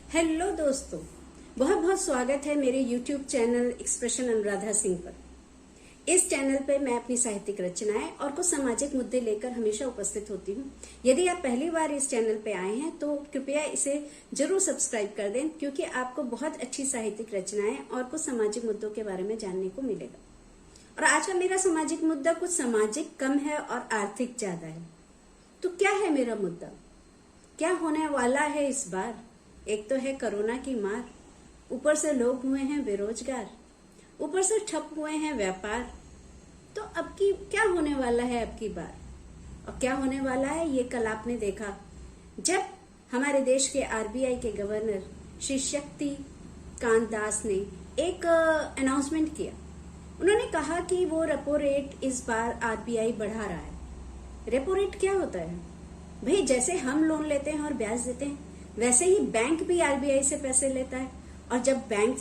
Hello दोस्तों, बहुत बहुत स्वागत है मेरे YouTube channel expression Anuradha Singh पर। इस चैनल पर मैं अपनी साहित्यिक रचनाएं और कुछ सामाजिक मुद्दे लेकर हमेशा उपस्थित होती हूं। यदि आप पहली बार इस चैनल पर आए हैं तो कृपया इसे जरूर सब्सक्राइब कर दें, क्योंकि आपको बहुत अच्छी साहित्यिक रचनाएं और कुछ सामाजिक मुद्दों के बारे में जानने को मिलेगा। और आज का मेरा सामाजिक मुद्दा कुछ सामाजिक कम है और आर्थिक ज्यादा है। तो क्या है मेरा मुद्दा? क्या होने वाला है इस बार? एक तो है कोरोना की मार, ऊपर से लोग हुए हैं बेरोजगार, ऊपर से ठप हुए हैं व्यापार। तो अब की क्या होने वाला है अब की बार? और क्या होने वाला है ये कल आपने देखा, जब हमारे देश के आरबीआई के गवर्नर श्री शक्ति कांत दास ने एक अनाउंसमेंट किया। उन्होंने कहा कि वो रेपो रेट इस बार आरबीआई बढ़ा रहा है। रेपो रेट क्या होता है भाई? जैसे हम लोन लेते हैं और ब्याज देते हैं, वैसे ही बैंक भी आरबीआई से पैसे लेता है, और जब बैंक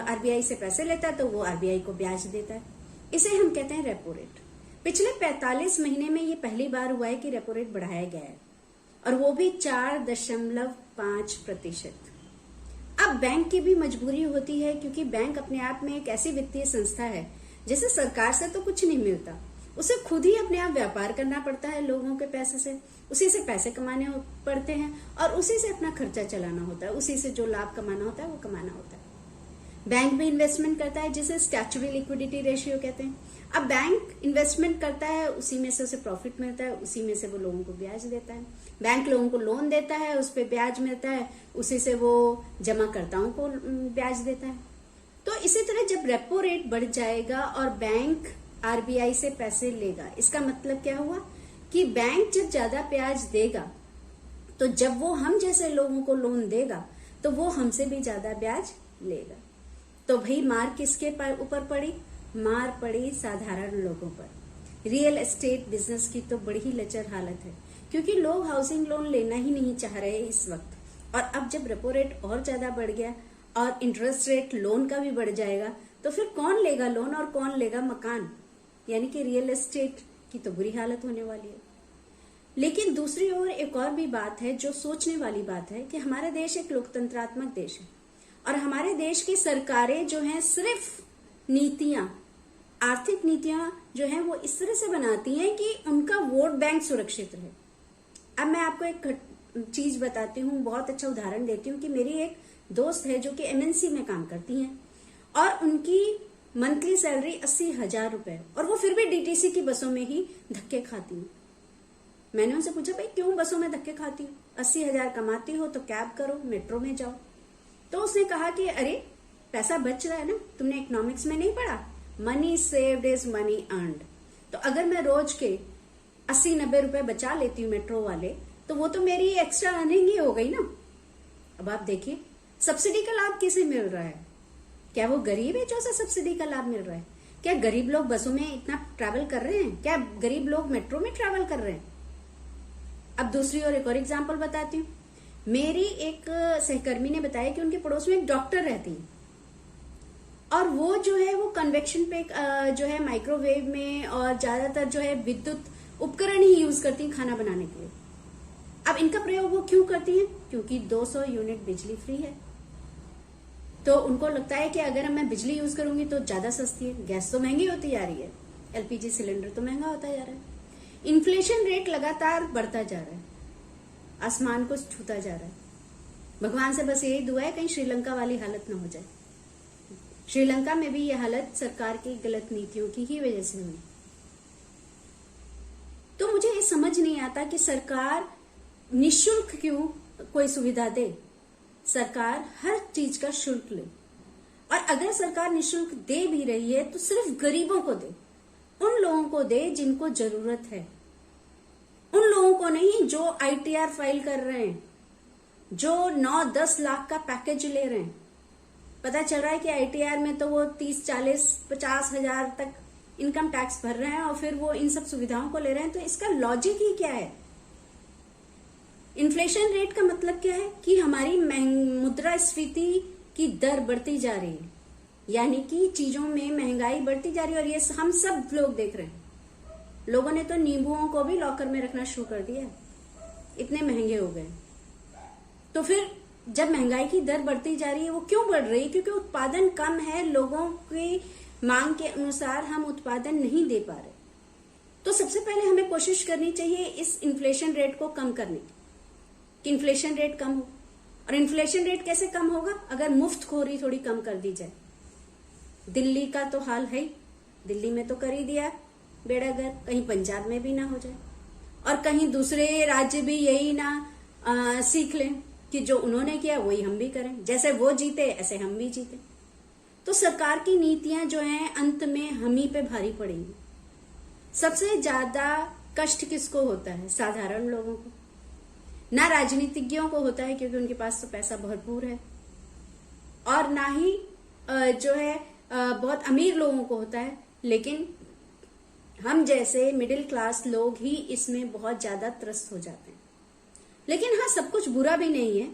आरबीआई से पैसे लेता है तो वो आरबीआई को ब्याज देता है। इसे हम कहते हैं रेपो रेट। पिछले 45 महीने में ये पहली बार हुआ है कि रेपो रेट बढ़ाया गया है, और वो भी 4.5%। अब बैंक की भी मजबूरी होती है, क्योंकि बैंक अपने आप में एक ऐसी वित्तीय संस्था है जिसे सरकार से तो कुछ नहीं मिलता, उसे खुद ही अपने आप व्यापार करना पड़ता है लोगों के पैसे से, उसी से पैसे कमाने पड़ते हैं और उसी से अपना खर्चा चलाना होता है, उसी से जो लाभ कमाना होता है वो कमाना होता है। बैंक भी इन्वेस्टमेंट करता है, जिसे स्टैट्यूटरी लिक्विडिटी रेशियो कहते हैं। अब बैंक इन्वेस्टमेंट करता है, उसी में से उसे प्रॉफिट मिलता है, उसी में से वो लोगों को ब्याज देता है। बैंक लोगों को लोन देता है, उस पर ब्याज मिलता है, उसी से वो जमाकर्ताओं को ब्याज देता है। तो इसी तरह जब रेपो रेट बढ़ जाएगा और बैंक आरबीआई से पैसे लेगा, इसका मतलब क्या हुआ कि बैंक जब ज्यादा ब्याज देगा तो जब वो हम जैसे लोगों को लोन देगा तो वो हमसे भी ज्यादा ब्याज लेगा। तो भाई मार किसके ऊपर पड़ी? मार पड़ी साधारण लोगों पर। रियल एस्टेट बिजनेस की तो बड़ी ही लचर हालत है, क्योंकि लोग हाउसिंग लोन लेना ही नहीं चाह रहे इस वक्त। और अब जब रेपो रेट और ज्यादा बढ़ गया और इंटरेस्ट रेट लोन का भी बढ़ जाएगा, तो फिर कौन लेगा लोन और कौन लेगा मकान? यानी कि रियल एस्टेट की तो बुरी हालत होने वाली है। लेकिन दूसरी ओर एक और भी बात है जो सोचने वाली बात है, कि हमारा देश एक लोकतंत्रात्मक देश है, और हमारे देश की सरकारें जो हैं सिर्फ नीतियां, आर्थिक नीतियां जो हैं वो इस तरह से बनाती हैं कि उनका वोट बैंक सुरक्षित रहे। अब मैं आपको एक चीज बताती हूँ, बहुत अच्छा उदाहरण देती हूँ कि मेरी एक दोस्त है जो कि एमएनसी में काम करती हैं, और उनकी मंथली सैलरी 80,000 रुपए, और वो फिर भी डीटीसी की बसों में ही धक्के खाती है। मैंने उनसे पूछा, भाई क्यों बसों में धक्के खाती हो? 80,000 कमाती हो तो कैब करो, मेट्रो में जाओ। तो उसने कहा कि अरे पैसा बच रहा है ना, तुमने इकोनॉमिक्स में नहीं पढ़ा, money saved is money earned. तो अगर मैं रोज के 80-90 रुपए बचा लेती हूँ मेट्रो वाले, तो वो तो मेरी एक्स्ट्रा अर्निंग ही हो गई ना। अब आप देखिए, सब्सिडी का लाभ किसे मिल रहा है? क्या वो गरीब है जो उसे सब्सिडी का लाभ मिल रहा है? क्या गरीब लोग बसों में इतना ट्रैवल कर रहे हैं? क्या गरीब लोग मेट्रो में ट्रैवल कर रहे हैं? अब दूसरी ओर एक और एग्जांपल बताती हूँ। मेरी एक सहकर्मी ने बताया कि उनके पड़ोस में एक डॉक्टर रहती है, और वो जो है वो कन्वेक्शन पे जो है माइक्रोवेव में और ज्यादातर जो है विद्युत उपकरण ही यूज करती हैं खाना बनाने के लिए। अब इनका प्रयोग वो क्यों करती हैं? क्योंकि 200 यूनिट बिजली फ्री है। तो उनको लगता है कि अगर मैं बिजली यूज करूंगी तो ज्यादा सस्ती है। गैस तो महंगी होती जा रही है, एलपीजी सिलेंडर तो महंगा होता जा रहा है, इन्फ्लेशन रेट लगातार बढ़ता जा रहा है, आसमान को छूता जा रहा है। भगवान से बस यही दुआ है कहीं श्रीलंका वाली हालत न हो जाए। श्रीलंका में भी यह हालत सरकार की गलत नीतियों की ही वजह से हुई। तो मुझे ये समझ नहीं आता कि सरकार निःशुल्क क्यों कोई सुविधा दे। सरकार हर चीज का शुल्क ले, और अगर सरकार निःशुल्क दे भी रही है तो सिर्फ गरीबों को दे, उन लोगों को दे जिनको जरूरत है, उन लोगों को नहीं जो आईटीआर फाइल कर रहे हैं, जो 9-10 लाख का पैकेज ले रहे हैं। पता चल रहा है कि आईटीआर में तो वो 30-40-50 हजार तक इनकम टैक्स भर रहे हैं, और फिर वो इन सब सुविधाओं को ले रहे हैं। तो इसका लॉजिक ही क्या है? इन्फ्लेशन रेट का मतलब क्या है? कि हमारी मुद्रास्फीति की दर बढ़ती जा रही है, यानी कि चीजों में महंगाई बढ़ती जा रही है, और ये हम सब लोग देख रहे हैं। लोगों ने तो नींबुओं को भी लॉकर में रखना शुरू कर दिया, इतने महंगे हो गए। तो फिर जब महंगाई की दर बढ़ती जा रही है, वो क्यों बढ़ रही है? क्योंकि उत्पादन कम है, लोगों की मांग के अनुसार हम उत्पादन नहीं दे पा रहे। तो सबसे पहले हमें कोशिश करनी चाहिए इस इन्फ्लेशन रेट को कम करने की, कि इन्फ्लेशन रेट कम हो। और इन्फ्लेशन रेट कैसे कम होगा? अगर मुफ्तखोरी थोड़ी कम कर दी जाए। दिल्ली का तो हाल है ही, दिल्ली में तो कर ही दिया बेड़ा गर्क, कहीं पंजाब में भी ना हो जाए और कहीं दूसरे राज्य भी यही ना सीख लें कि जो उन्होंने किया वही हम भी करें, जैसे वो जीते ऐसे हम भी जीते। तो सरकार की नीतियां जो हैं अंत में हम ही पे भारी पड़ेंगी। सबसे ज्यादा कष्ट किसको होता है? साधारण लोगों को, ना राजनीतिज्ञों को होता है क्योंकि उनके पास तो पैसा भरपूर है, और ना ही जो है बहुत अमीर लोगों को होता है। लेकिन हम जैसे मिडिल क्लास लोग ही इसमें बहुत ज्यादा त्रस्त हो जाते हैं। लेकिन हाँ, सब कुछ बुरा भी नहीं है।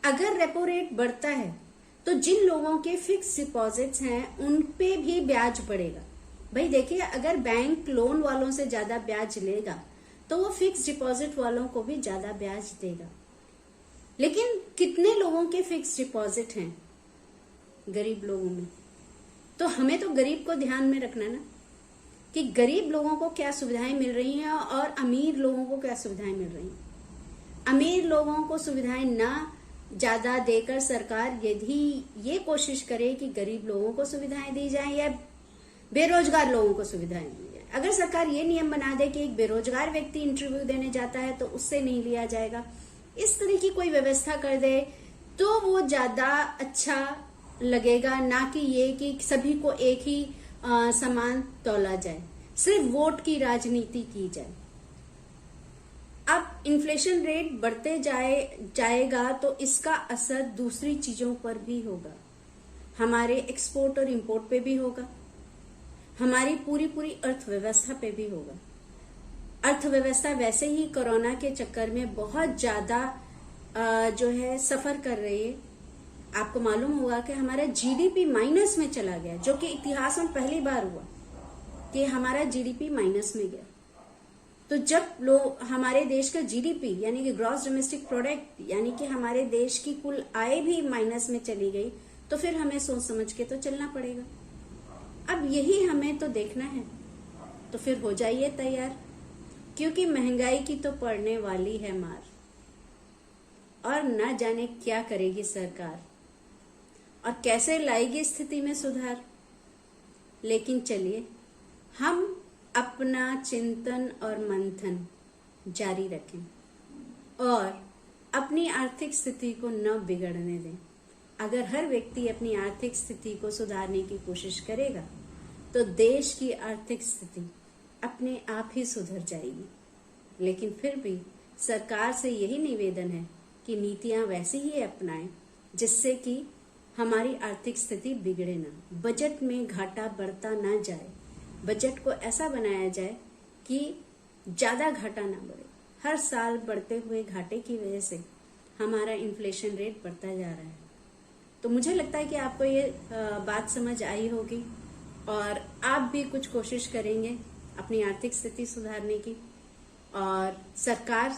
अगर रेपो रेट बढ़ता है तो जिन लोगों के फिक्स डिपॉजिट्स हैं उन पे भी ब्याज बढ़ेगा। भाई देखिए, अगर बैंक लोन वालों से ज्यादा ब्याज लेगा तो वो फिक्स डिपॉजिट वालों को भी ज्यादा ब्याज देगा। लेकिन कितने लोगों के फिक्स डिपॉजिट हैं? गरीब लोगों में। तो हमें तो गरीब को ध्यान में रखना ना, कि गरीब लोगों को क्या सुविधाएं मिल रही हैं और अमीर लोगों को क्या सुविधाएं मिल रही हैं। अमीर लोगों को सुविधाएं ना ज्यादा देकर सरकार यदि ये कोशिश करे कि गरीब लोगों को सुविधाएं दी जाएं या बेरोजगार लोगों को सुविधाएं दी जाए। अगर सरकार ये नियम बना दे कि एक बेरोजगार व्यक्ति इंटरव्यू देने जाता है तो उससे नहीं लिया जाएगा, इस तरह की कोई व्यवस्था कर दे तो वो ज्यादा अच्छा लगेगा, ना कि ये कि सभी को एक ही समान तौला जाए, सिर्फ वोट की की जाए। अब इन्फ्लेशन रेट बढ़ते जाएगा तो इसका असर दूसरी चीजों पर भी होगा, हमारे एक्सपोर्ट और इंपोर्ट पे भी होगा, हमारी पूरी अर्थव्यवस्था पे भी होगा। अर्थव्यवस्था वैसे ही कोरोना के चक्कर में बहुत ज्यादा जो है सफर कर रही है। आपको मालूम होगा कि हमारा जीडीपी माइनस में चला गया, जो कि इतिहास में पहली बार हुआ कि हमारा जीडीपी माइनस में गया। तो जब लोग हमारे देश का जीडीपी यानी कि ग्रॉस डोमेस्टिक प्रोडक्ट यानी कि हमारे देश की कुल आय भी माइनस में चली गई, तो फिर हमें सोच समझ के तो चलना पड़ेगा। अब यही हमें तो देखना है, तो फिर हो जाइए तैयार, क्योंकि महंगाई की तो पड़ने वाली है मार, और न जाने क्या करेगी सरकार और कैसे लाएगी स्थिति में सुधार। लेकिन चलिए, हम अपना चिंतन और मंथन जारी रखें और अपनी आर्थिक स्थिति को न बिगड़ने दें। अगर हर व्यक्ति अपनी आर्थिक स्थिति को सुधारने की कोशिश करेगा तो देश की आर्थिक स्थिति अपने आप ही सुधर जाएगी। लेकिन फिर भी सरकार से यही निवेदन है कि नीतियां वैसी ही अपनाएं जिससे कि हमारी आर्थिक स्थिति बिगड़े ना, बजट में घाटा बढ़ता ना जाए। बजट को ऐसा बनाया जाए कि ज्यादा घाटा ना बढ़े। हर साल बढ़ते हुए घाटे की वजह से हमारा इन्फ्लेशन रेट बढ़ता जा रहा है। तो मुझे लगता है कि आपको ये बात समझ आई होगी और आप भी कुछ कोशिश करेंगे अपनी आर्थिक स्थिति सुधारने की, और सरकार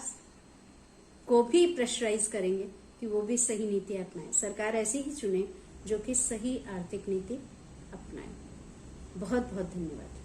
को भी प्रेशराइज करेंगे कि वो भी सही नीति अपनाए। सरकार ऐसी ही चुने जो कि सही आर्थिक नीति अपनाए। बहुत बहुत धन्यवाद।